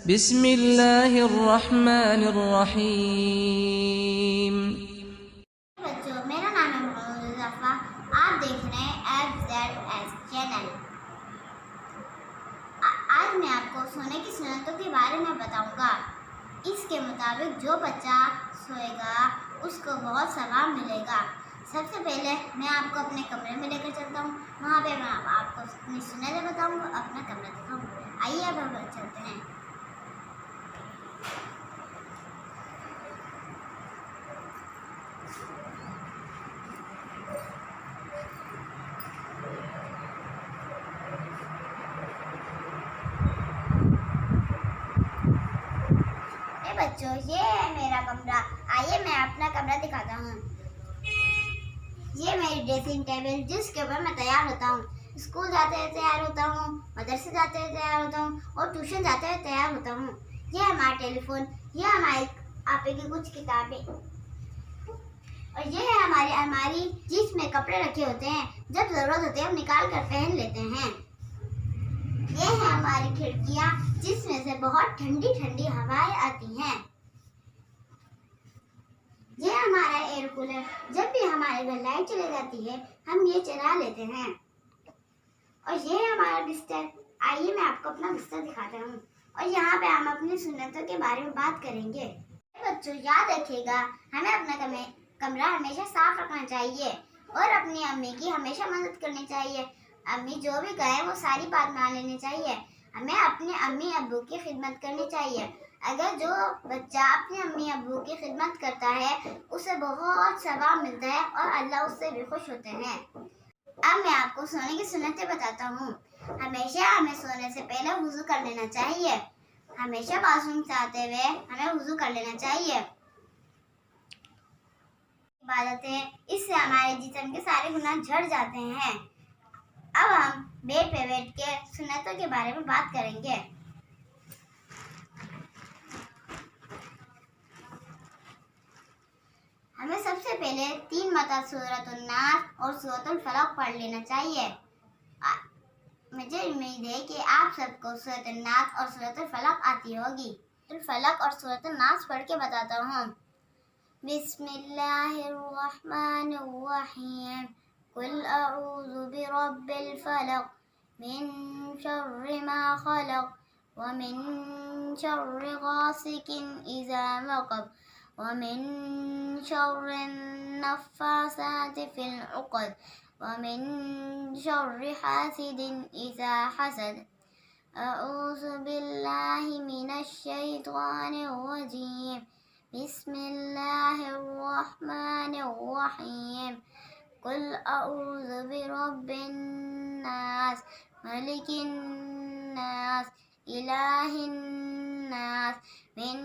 बिस्मिल्लाहिर्रहमानिर्रहीम। बच्चों, मेरा नाम है मोहम्मद ज़फ़ा। आप देख रहे हैं FZS चैनल। आज मैं आपको सोने की सुन्नतों के बारे में बताऊंगा। इसके मुताबिक जो बच्चा सोएगा उसको बहुत सवाब मिलेगा। सबसे पहले मैं आपको अपने कमरे में लेकर चलता हूँ। वहाँ पे मैं आपको अपनी सुन्नतें बताऊँगा, अपना कमरा दिखाऊँगा। आइए अब हम चलते हैं। बच्चों, ये है मेरा कमरा। आइए मैं अपना कमरा दिखाता हूँ। ये मेरी ड्रेसिंग टेबल, जिसके ऊपर मैं तैयार होता हूँ। स्कूल जाते हुए तैयार होता हूँ, मदरसे जाते हुए तैयार होता हूँ और ट्यूशन जाते हुए तैयार होता हूँ। ये हमारा टेलीफोन, ये हमारी आपे की कुछ किताबें और ये है हमारी अलमारी, जिसमें कपड़े रखे होते हैं। जब जरूरत होती है हम निकाल कर पहन लेते हैं। ये है हमारी खिड़कियाँ, जिसमें से बहुत ठंडी ठंडी हवाएं आती हैं। ये हमारा एयर कूलर, जब भी हमारे घर लाइट चली जाती है हम ये चला लेते हैं। और ये है हमारा बिस्तर। आइए मैं आपको अपना बिस्तर दिखाता हूँ और यहाँ पे हम अपनी सुन्नतों के बारे में बात करेंगे। बच्चों, याद रखिएगा, हमें अपना कमरा हमेशा साफ रखना चाहिए और अपनी अम्मी की हमेशा मदद करनी चाहिए। अम्मी जो भी कहे वो सारी बात मान लेनी चाहिए। हमें अपने अम्मी अब्बू की खिदमत करनी चाहिए। अगर जो बच्चा अपने अम्मी अब्बू की खिदमत करता है उसे बहुत सवाब मिलता है और अल्लाह उससे भी खुश होते हैं। अब मैं आपको सोने की सुन्नतें बताता हूँ। हमेशा हमें सोने से पहले वुजू कर लेना चाहिए। हमेशा बाथरूम से आते हुए हमें वुजू कर लेना चाहिए। इबादतें, इससे हमारे जिस्म के सारे गुनाह झड़ जाते हैं। अब हम बेड पे बैठ के सुन्नतों के बारे में बात करेंगे। हमें सबसे पहले 3 मरतबा सूरतुन नास और सूरतुल फलक पढ़ लेना चाहिए। मुझे उम्मीद है कि आप सबको सूरतुन नास और सूरतुल फलक आती होगी। फलक और सूरतुन नास पढ़ के बताता हूँ। बिस्मिल्लाहिर्रहमानिर्रहीम। कुल अऊज़ु बिरब्बिल फलक मिन शर्रि मा खलक व मिन शर्रि गासिकिन इज़ा वक़ब व मिन शर्रि नफ़्फ़ासाति फ़िल उक़द व मिन शर्रि हासिदिन इज़ा हसद। अऊज़ु बिल्लाहि मिनश शैतानिर रजीम। बिस्मिल्लाहिर्रहमानिर्रहीम। कुल अऊज़ु बिरब्बिन नास मलिकिन नास इलाहिन नास मिन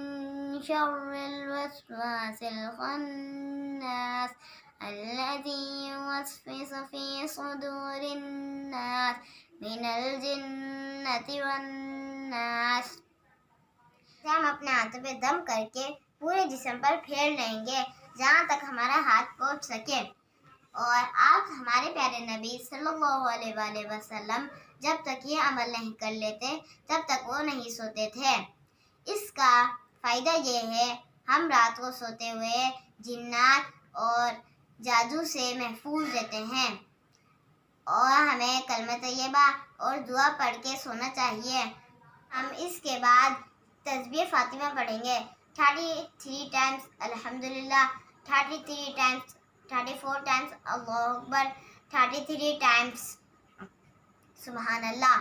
शर्रिल वस्वासिल खन्नास अल्लज़ी युवस्विसु फ़ी सुदूरिन नास मिनल जिन्नति वन नास। हम अपने हाथों पे दम करके पूरे जिस्म पर फेर लेंगे जहाँ तक हमारा हाथ पहुँच सके। और आप हमारे प्यारे नबी सल्लल्लाहु अलैहि वसल्लम जब तक ये अमल नहीं कर लेते तब तक वो नहीं सोते थे। इसका फ़ायदा ये है, हम रात को सोते हुए जिन्नात और जादू से महफूज रहते हैं। और हमें कलमा तैयबा और दुआ पढ़ के सोना चाहिए। हम इसके बाद तस्बीह फातिमा पढ़ेंगे 33 टाइम्स अल्हम्दुलिल्लाह, 33 टाइम्स, 34 टाइम्स अल्लाहु अकबर, 33 टाइम्स सुभान अल्लाह।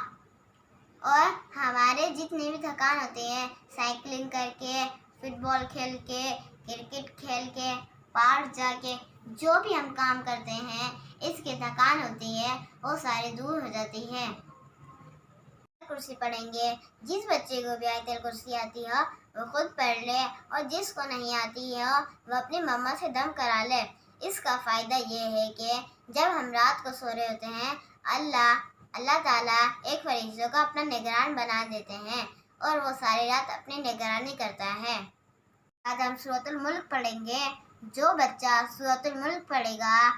और हमारे जितनी भी थकान होती है, साइकिलिंग करके, फुटबॉल खेल के, क्रिकेट खेल के, पार्क जाके जो भी हम काम करते हैं, इसकी थकान होती है वो सारी दूर हो जाती है। कुर्सी पढ़ेंगे। जिस बच्चे को भी आयतल कुर्सी आती हो वो खुद पढ़ ले और जिसको नहीं आती है वो अपनी मम्मा से दम करा ले। इसका फ़ायदा ये है कि जब हम रात को सो रहे होते हैं अल्लाह ताला एक फरिश्ते को अपना निगरान बना देते हैं और वो सारी रात अपनी निगरानी करता है। आज हम सूरतुल मुल्क पढ़ेंगे। जो बच्चा सूरतुल मुल्क पढ़ेगा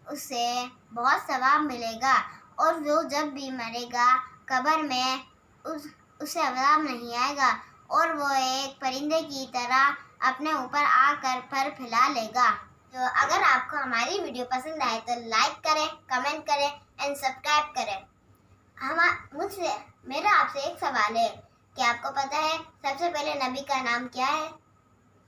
उसे बहुत सवाब मिलेगा और वो जब भी मरेगा कब्र में उसे अज़ाब नहीं आएगा और वो एक परिंदे की तरह अपने ऊपर आकर पर फैला लेगा। तो अगर आपको हमारी वीडियो पसंद आए तो लाइक करें, कमेंट करें एंड सब्सक्राइब करें। मेरा आपसे एक सवाल है कि आपको पता है सबसे पहले नबी का नाम क्या है?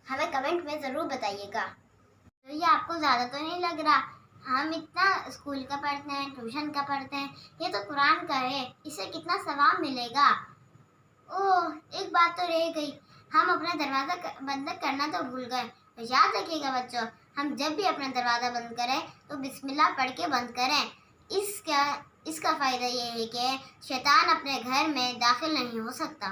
हमें कमेंट में ज़रूर बताइएगा। तो ये आपको ज़्यादा तो नहीं लग रहा? हम इतना स्कूल का पढ़ते हैं, ट्यूशन का पढ़ते हैं, ये तो कुरान का है, इससे कितना सवाब मिलेगा। ओह, एक बात तो रह गई, हम अपना दरवाज़ा बंद करना तो भूल गए। तो याद रखिएगा बच्चों, हम जब भी अपना दरवाज़ा बंद करें तो बिस्मिल्लाह पढ़ के बंद करें। इसका फ़ायदा ये है कि शैतान अपने घर में दाखिल नहीं हो सकता।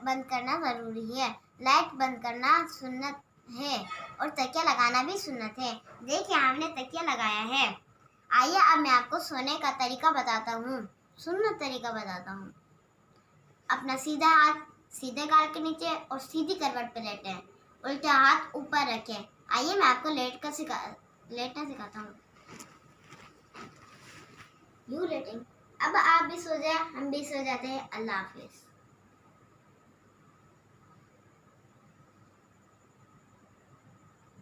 बंद करना ज़रूरी है, लाइट बंद करना सुन्नत है और तकिया लगाना भी सुन्नत है। देखिए हमने तकिया लगाया है। आइए अब मैं आपको सोने का तरीका बताता हूँ, सुन्नत तरीका बताता हूँ। अपना सीधा हाथ सीधे गाल के नीचे और सीधी करवट पर लेटें, उल्टा हाथ ऊपर रखें। आइए मैं आपको लेटना सिखाता हूँ। यूँ लेटें। अब आप भी सो जाए, हम भी सो जाते हैं। अल्लाह हाफिज़।